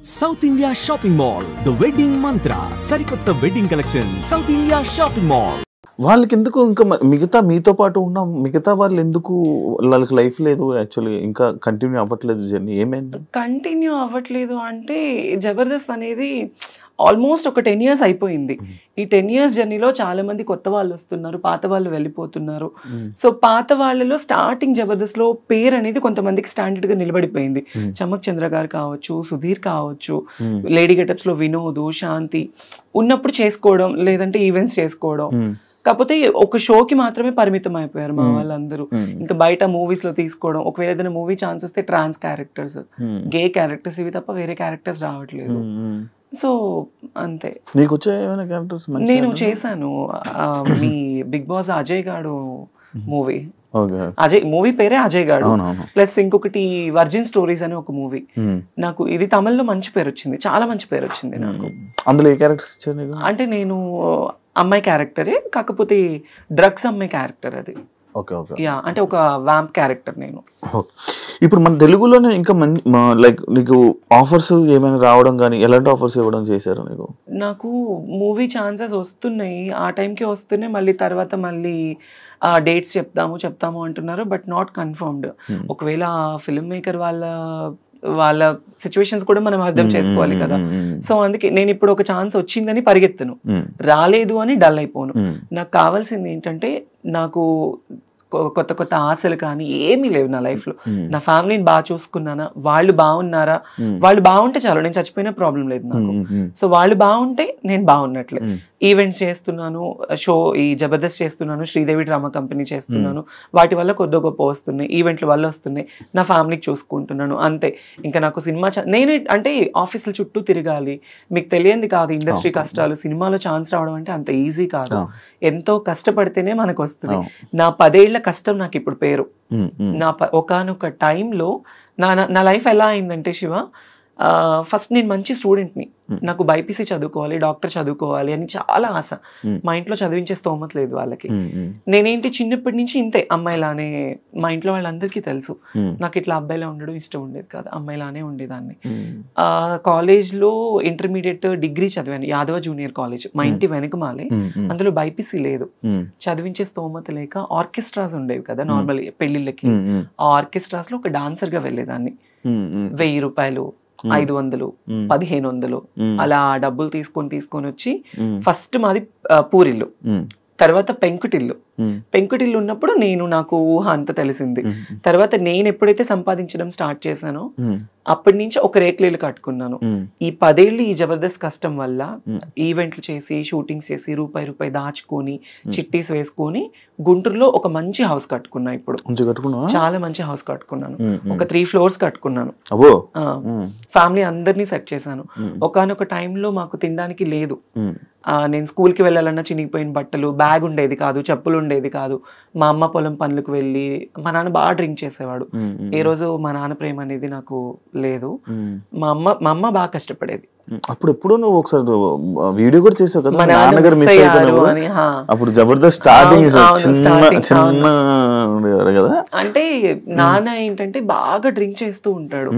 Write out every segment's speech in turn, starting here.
South India Shopping Mall, The Wedding Mantra, Sarikotta Wedding Collection, South India Shopping Mall. వాళ్ళకి ఎందుకు ఇంకా మిగతా మీతో పాటు ఉన్న మిగతా వాళ్ళు ఎందుకు వాళ్ళకి లైఫ్ లేదు యాక్చువల్లీ ఇంకా కంటిన్యూ అవ్వట్లేదు జర్నీ ఏమైంది కంటిన్యూ అవ్వట్లేదు అంటే జబర్దస్త్ అనేది ఆల్మోస్ట్ ఒక 10 years అయిపోయింది. ఈ 10 years జర్నీలో చాలా మంది కొత్త వాళ్ళు వస్తున్నారు, పాత వాళ్ళు వెళ్ళిపోతున్నారు. సో పాత వాళ్ళలో స్టార్టింగ్ జబర్దస్త్ లో పేరు అనేది కొంతమందికి స్టాండర్డ్ గా నిలబడిపోయింది. చమక్ చంద్ర గారు కావచ్చు, సుధీర్ కావచ్చు, లేడీ గెటప్స్ లో వినోద్, శాంతి ఉన్నప్పుడు చేసుకోవడం, లేదంటే ఈవెంట్స్ చేసుకోవడం. కాకపోతే ఒక షోకి మాత్రమే పరిమితం అయిపోయారు మా వాళ్ళందరూ. ఇంకా బయట మూవీస్ లో తీసుకోవడం, ఒకవేళ ఏదైనా మూవీ ఛాన్స్ వస్తే ట్రాన్స్ క్యారెక్టర్స్, గే క్యారెక్టర్స్, ఇవి తప్ప వేరే క్యారెక్టర్స్ రావట్లేదు. సో అంతే. నీకు వచ్చే ఏమైనా క్యారెక్టర్స్? నేను చేశాను మీ బిగ్ బాస్ అజయ్ గాడు మూవీ. అజయ్ మూవీ పేరే అజయ్ గాడు, ప్లస్ ఇంకొకటి వర్జిన్ స్టోరీస్ అని ఒక మూవీ. నాకు ఇది తమిళ్లో మంచి పేరు వచ్చింది, చాలా మంచి పేరు వచ్చింది నాకు. అందులో ఏ క్యారెక్టర్స్ ఇచ్చారు? అంటే నేను అమ్మాయి క్యారెక్టరే, కాకపోతే డ్రగ్స్ అమ్మాయి క్యారెక్టర్ అది. యా, అంటే ఒక వ్యాంప్ క్యారెక్టర్ నేను. ఇప్పుడు మన తెలుగులోనే ఇంకా లైక్ నీకు ఆఫర్స్ ఏమైనా రావడం కానీ ఎలాంటి ఆఫర్స్ ఇవ్వడం చేశారు నీకు? నాకు మూవీ ఛాన్సెస్ వస్తున్నాయి, ఆ టైంకి వస్తున్నాయి. మళ్ళీ తర్వాత మళ్ళీ డేట్స్ చెప్తాము అంటున్నారు, బట్ నాట్ కన్ఫర్మ్డ్. ఒకవేళ ఫిల్మ్ మేకర్ వాళ్ళ సిచ్యువేషన్స్ కూడా మనం అర్థం చేసుకోవాలి కదా. సో అందుకే నేను ఇప్పుడు ఒక ఛాన్స్ వచ్చిందని పరిగెత్తను, రాలేదు అని డల్ అయిపోను. నాకు కావాల్సింది ఏంటంటే, నాకు కొత్త కొత్త ఆశలు కానీ ఏమీ లేవు నా లైఫ్ లో. నా ఫ్యామిలీని బాగా చూసుకున్నానా, వాళ్ళు బాగున్నారా, వాళ్ళు బాగుంటే చాలు, నేను చచ్చిపోయినా ప్రాబ్లం లేదు నాకు. సో వాళ్ళు బాగుంటే నేను బాగున్నట్లే. ఈవెంట్స్ చేస్తున్నాను, ఈ జబర్దస్త్ చేస్తున్నాను, శ్రీదేవి డ్రామా కంపెనీ చేస్తున్నాను, వాటి వల్ల కొద్ది గొప్ప వస్తున్నాయి, ఈవెంట్ల వల్ల వస్తున్నాయి, నా ఫ్యామిలీకి చూసుకుంటున్నాను, అంతే. ఇంకా నాకు సినిమా నేనే అంటే ఆఫీసుల చుట్టూ తిరగాలి, మీకు తెలియంది కాదు ఇండస్ట్రీ కష్టాలు. సినిమాలో ఛాన్స్ రావడం అంటే అంత ఈజీ కాదు, ఎంతో కష్టపడితేనే మనకు వస్తుంది. నా 10 ఏళ్ల కష్టం నాకు ఇప్పుడు పేరు. నా ఒకానొక టైంలో నా లైఫ్ ఎలా అయిందంటే శివ, ఫస్ట్ నేను మంచి స్టూడెంట్ని, నాకు బైపీసీ చదువుకోవాలి, డాక్టర్ చదువుకోవాలి అని చాలా ఆశ. మా ఇంట్లో చదివించే స్తోమత లేదు వాళ్ళకి. నేనేంటి చిన్నప్పటి నుంచి ఇంతే, అమ్మాయిలానే. మా ఇంట్లో వాళ్ళందరికీ తెలుసు నాకు ఇట్లా అబ్బాయిలా ఉండడం ఇష్టం ఉండేది కాదు, అమ్మాయిలానే ఉండేదాన్ని. కాలేజ్లో ఇంటర్మీడియట్ డిగ్రీ చదివాను యాదవ జూనియర్ కాలేజ్, మా ఇంటి వెనకమాలే. అందులో బైపీసీ లేదు, చదివించే స్తోమత లేక ఆర్కెస్ట్రాస్ ఉండేవి కదా నార్మల్ పెళ్లిళ్ళకి. ఆ ఆర్కెస్ట్రాస్ లో ఒక డాన్సర్ గా వెళ్ళేదాన్ని. 1000 రూపాయలు, 500, 1500 అలా డబ్బులు తీసుకొని వచ్చి, ఫస్ట్ మాది పూరిల్లు, తర్వాత పెంకుటిల్లు. పెంకుటిల్లు ఉన్నప్పుడు నాకు ఊహ అంత తెలిసింది. తర్వాత నేను ఎప్పుడైతే సంపాదించడం స్టార్ట్ చేశానో అప్పటి నుంచి ఒక రేకులేలు కట్టుకున్నాను. ఈ 10 ఏళ్ళు ఈ జబర్దస్త్ కష్టం వల్ల ఈవెంట్లు చేసి, షూటింగ్స్ చేసి, రూపాయి దాచుకొని, చిట్టీస్ వేసుకొని గుంటూరులో ఒక మంచి హౌస్ కట్టుకున్నా. ఇప్పుడు చాలా మంచి హౌస్ కట్టుకున్నాను, ఒక 3 floors కట్టుకున్నాను. ఫ్యామిలీ అందరినీ సెట్ చేశాను. ఒకానొక టైంలో మాకు తినడానికి లేదు. నేను స్కూల్కి వెళ్ళాలన్నా చినిగిపోయిన బట్టలు, బ్యాగ్ ఉండేది కాదు, చెప్పులు ఉండేది కాదు. మా అమ్మ పొలం పనులకు వెళ్ళి, మా నాన్న బాగా డ్రింక్ చేసేవాడు. ఏ రోజు మా నాన్న ప్రేమ అనేది నాకు లేదు. మా అమ్మ బాగా కష్టపడేది. అప్పుడు ఎప్పుడు నువ్వు ఒకసారి వీడియో కూడా చేసావు కదా, నాన్నగారు మిస్ అయిపోయినా. అప్పుడు జబర్దస్త్ స్టార్టింగ్ కదా. అంటే నాన్న ఏంటంటే బాగా డ్రింక్ చేస్తూ ఉంటాడు.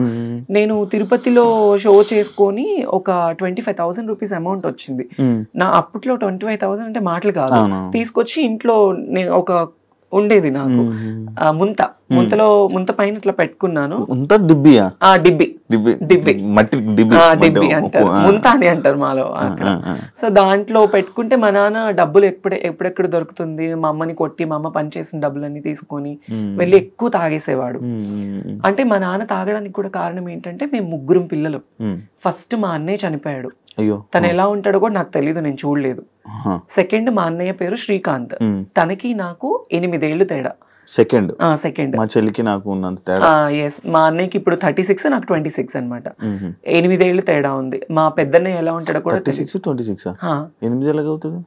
నేను తిరుపతిలో షో చేసుకొని ఒక 25,000 రూపీస్ అమౌంట్ వచ్చింది. నా అప్పట్లో 25,000 అంటే మాటలు కాదు. తీసుకొచ్చి ఇంట్లో నేను ఒక ఉండేది నాకు ముంత పైన ఇట్లా పెట్టుకున్నాను. డిబ్బి అంటారు, ముంత అని అంటారు మాలో అక్కడ. సో దాంట్లో పెట్టుకుంటే మా నాన్న డబ్బులు ఎప్పుడెక్కడ దొరుకుతుంది, మా అమ్మని కొట్టి మా అమ్మ పని చేసిన డబ్బులన్నీ తీసుకొని వెళ్ళి ఎక్కువ తాగేసేవాడు. అంటే మా నాన్న తాగడానికి కూడా కారణం ఏంటంటే, మేము 3 పిల్లలు. ఫస్ట్ మా అన్నయ్య చనిపోయాడు, తను ఎలా ఉంటాడో కూడా నాకు తెలీదు, నేను చూడలేదు. సెకండ్ మా అన్నయ్య పేరు శ్రీకాంత్, తనకి నాకు 8 ఏళ్ళు తేడా. సెకండ్ మా చెల్లికి నాకు ఉన్నంత తేడా. మా అన్నయ్యకి ఇప్పుడు 36, నాకు 26 అనమాట. 8 ఏళ్ళు తేడా ఉంది. మా పెద్దన్నయ్య ఎలా ఉంటాడో కూడా 8 ఎలాగ అవుతుంది?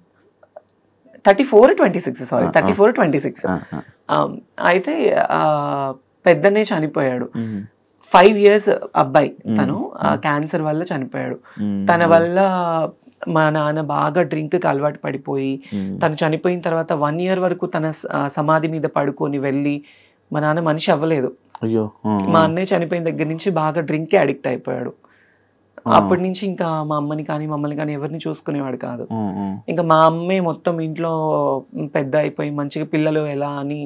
34, 26 సారీ 34, 26. అయితే పెద్దన్నయ్య చనిపోయాడు. 5 years అబ్బాయి, తను క్యాన్సర్ వల్ల చనిపోయాడు. తన వల్ల మా నాన్న బాగా డ్రింక్ కి అలవాటు పడిపోయి, తను చనిపోయిన తర్వాత 1 year వరకు తన సమాధి మీద పడుకొని వెళ్ళి, మా నాన్న మనిషి అవ్వలేదు. మా అన్నయ్య చనిపోయిన దగ్గర నుంచి బాగా డ్రింక్ కి అడిక్ట్ అయిపోయాడు. అప్పటి నుంచి ఇంకా మా అమ్మని కానీ మమ్మల్ని కానీ ఎవరిని చూసుకునేవాడు కాదు. ఇంకా మా అమ్మే మొత్తం ఇంట్లో పెద్ద అయిపోయి మంచిగా పిల్లలు ఎలా అని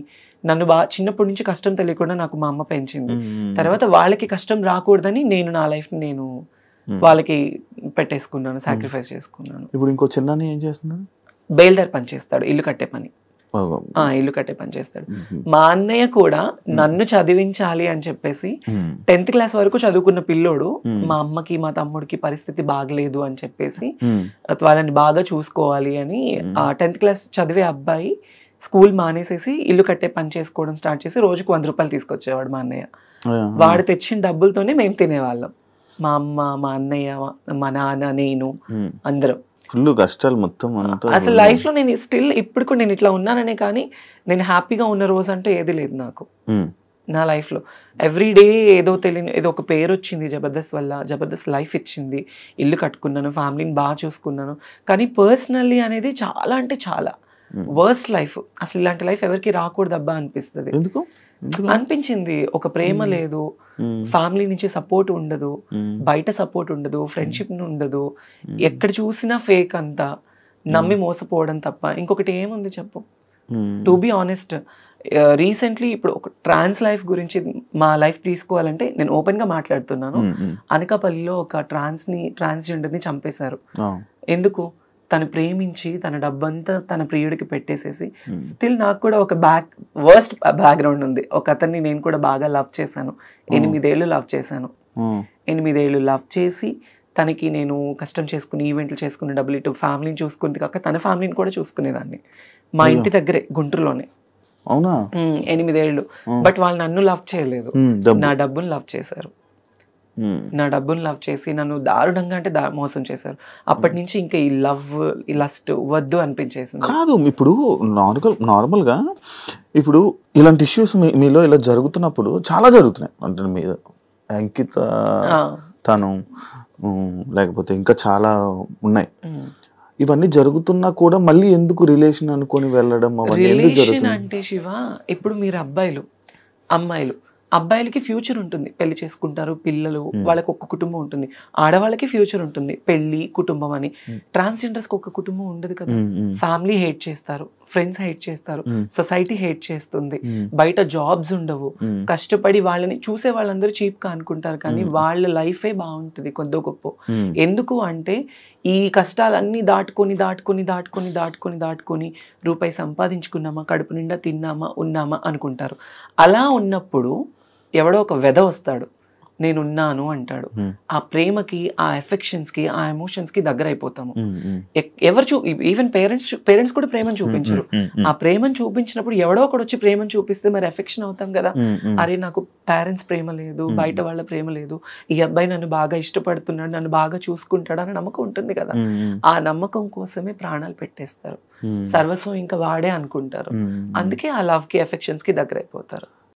నన్ను బాగా చిన్నప్పటి నుంచి కష్టం తెలియకుండా నాకు మా అమ్మ పెంచింది. తర్వాత వాళ్ళకి కష్టం రాకూడదని నేను నా లైఫ్ నేను వాళ్ళకి పెట్టేసుకున్నాను, సాక్రిఫైస్ చేసుకున్నాను. ఇప్పుడు ఇంకో చిన్న ఏం చేస్తున్నాడు? బేల్దార్ పని చేస్తాడు, ఇల్లు కట్టే పని. ఇల్లు కట్టే పని చేస్తాడు. మా అన్నయ్య కూడా నన్ను చదివించాలి అని చెప్పేసి 10th క్లాస్ వరకు చదువుకున్న పిల్లోడు మా అమ్మకి మా తమ్ముడికి పరిస్థితి బాగలేదు అని చెప్పేసి వాళ్ళని బాగా చూసుకోవాలి అని 10th క్లాస్ చదివే అబ్బాయి స్కూల్ మానేసేసి ఇల్లు కట్టే పని చేసుకోవడం స్టార్ట్ చేసి రోజుకు 100 రూపాయలు తీసుకొచ్చేవాడు మా అన్నయ్య. వాడు తెచ్చిన డబ్బులతోనే మేము తినేవాళ్ళం, మా అమ్మ, మా అన్నయ్య, మా నాన్న, నేను, అందరం. ఫుల్ కష్టాలు మొత్తం. అసలు లైఫ్ లో నేను స్టిల్ ఇప్పుడు కూడా నేను ఇట్లా ఉన్నాననే కానీ నేను హ్యాపీగా ఉన్న రోజు అంటే ఏది లేదు నాకు నా లైఫ్ లో. ఎవ్రీడే ఏదో తెలియని ఏదో ఒక పేరు వచ్చింది జబర్దస్త్ వల్ల, జబర్దస్త్ లైఫ్ ఇచ్చింది, ఇల్లు కట్టుకున్నాను, ఫ్యామిలీని బాగా చూసుకున్నాను. కానీ పర్సనల్లీ అనేది చాలా అంటే చాలా వర్స్ట్ లైఫ్. అసలు ఇలాంటి లైఫ్ ఎవరికి రాకూడదు అబ్బా అనిపిస్తుంది. అనిపించింది. ఒక ప్రేమ లేదు, ఫ్యామిలీ నుంచి సపోర్ట్ ఉండదు, బయట సపోర్ట్ ఉండదు, ఫ్రెండ్షిప్ ఉండదు, ఎక్కడ చూసినా ఫేక్ అంతా, నమ్మి మోసపోవడం తప్ప ఇంకొకటి ఏముంది చెప్పు. టు బి ఆనెస్ట్, రీసెంట్లీ ఇప్పుడు ఒక ట్రాన్స్ లైఫ్ గురించి మా లైఫ్ తీసుకోవాలంటే నేను ఓపెన్ గా మాట్లాడుతున్నాను. అనకాపల్లిలో ఒక ట్రాన్స్జెండర్ ని చంపేశారు. ఎందుకు? తను ప్రేమించి తన డబ్బంతా తన ప్రియుడికి పెట్టేసేసి. స్టిల్ నాకు కూడా ఒక వర్స్ట్ బ్యాక్గ్రౌండ్ ఉంది. ఒక అతన్ని నేను కూడా బాగా లవ్ చేశాను, 8 ఏళ్ళు లవ్ చేశాను. 8 ఏళ్ళు లవ్ చేసి తనకి నేను కష్టం చేసుకుని ఈవెంట్లు చేసుకుని డబ్బులు ఇటు ఫ్యామిలీని చూసుకుంది కాక తన ఫ్యామిలీని కూడా చూసుకునేదాన్ని. మా ఇంటి దగ్గరే గుంటూరులోనే. 8 ఏళ్ళు. బట్ వాళ్ళు నన్ను లవ్ చేయలేదు, నా డబ్బును లవ్ చేశారు. నా డబ్బును లవ్ చేసి నన్ను దారుణంగా అంటే మోసం చేశారు. అప్పటి నుంచి ఇంకా ఈ లవ్, ఈ లస్ట్ వద్దు అనిపించేసింది. కాదు, ఇప్పుడు నార్మల్గా ఇప్పుడు ఇలాంటి ఇష్యూస్ మీలో ఇలా జరుగుతున్నప్పుడు చాలా జరుగుతున్నాయి అంటే మీద అంకిత, తను, లేకపోతే ఇంకా చాలా ఉన్నాయి. ఇవన్నీ జరుగుతున్నా కూడా మళ్ళీ ఎందుకు రిలేషన్ అనుకొని వెళ్ళడం? రిలేషన్ అంటే శివ, ఇప్పుడు మీరు అబ్బాయిలు, అమ్మాయిలు, అబ్బాయిలకి ఫ్యూచర్ ఉంటుంది, పెళ్లి చేసుకుంటారు, పిల్లలు, వాళ్ళకి ఒక కుటుంబం ఉంటుంది. ఆడవాళ్ళకి ఫ్యూచర్ ఉంటుంది, పెళ్లి, కుటుంబం అని. ట్రాన్స్జెండర్స్ కి ఒక కుటుంబం ఉండదు కదా. ఫ్యామిలీ హేట్ చేస్తారు, ఫ్రెండ్స్ హేట్ చేస్తారు, సొసైటీ హేట్ చేస్తుంది, బయట జాబ్స్ ఉండవు, కష్టపడి వాళ్ళని చూసే వాళ్ళందరూ చీప్ గా అనుకుంటారు, కానీ వాళ్ళ లైఫే బాగుంటుంది కొద్ది గొప్ప. ఎందుకు అంటే ఈ కష్టాలన్నీ దాటుకొని రూపాయి సంపాదించుకున్నామా, కడుపు నిండా తిన్నామా, ఉన్నామా అనుకుంటారు. అలా ఉన్నప్పుడు ఎవడో ఒక వెధ వస్తాడు, నేనున్నాను అంటాడు. ఆ ప్రేమకి, ఆ ఎఫెక్షన్స్ కి, ఆ ఎమోషన్స్ కి దగ్గర అయిపోతాము. ఎవరు ఈవెన్ పేరెంట్స్ కూడా ప్రేమను చూపించరు. ఆ ప్రేమను చూపించినప్పుడు ఎవడో ఒకడు వచ్చి ప్రేమను చూపిస్తే మరి ఎఫెక్షన్ అవుతాం కదా. అరే నాకు పేరెంట్స్ ప్రేమ లేదు, బయట వాళ్ళ ప్రేమ లేదు, ఈ అబ్బాయి నన్ను బాగా ఇష్టపడుతున్నాడు, నన్ను బాగా చూసుకుంటాడు అనే నమ్మకం ఉంటుంది కదా. ఆ నమ్మకం కోసమే ప్రాణాలు పెట్టేస్తారు, సర్వస్వం ఇంకా వాడే అనుకుంటారు. అందుకే ఆ లవ్ కి, ఎఫెక్షన్స్ కి దగ్గర అయిపోతారు.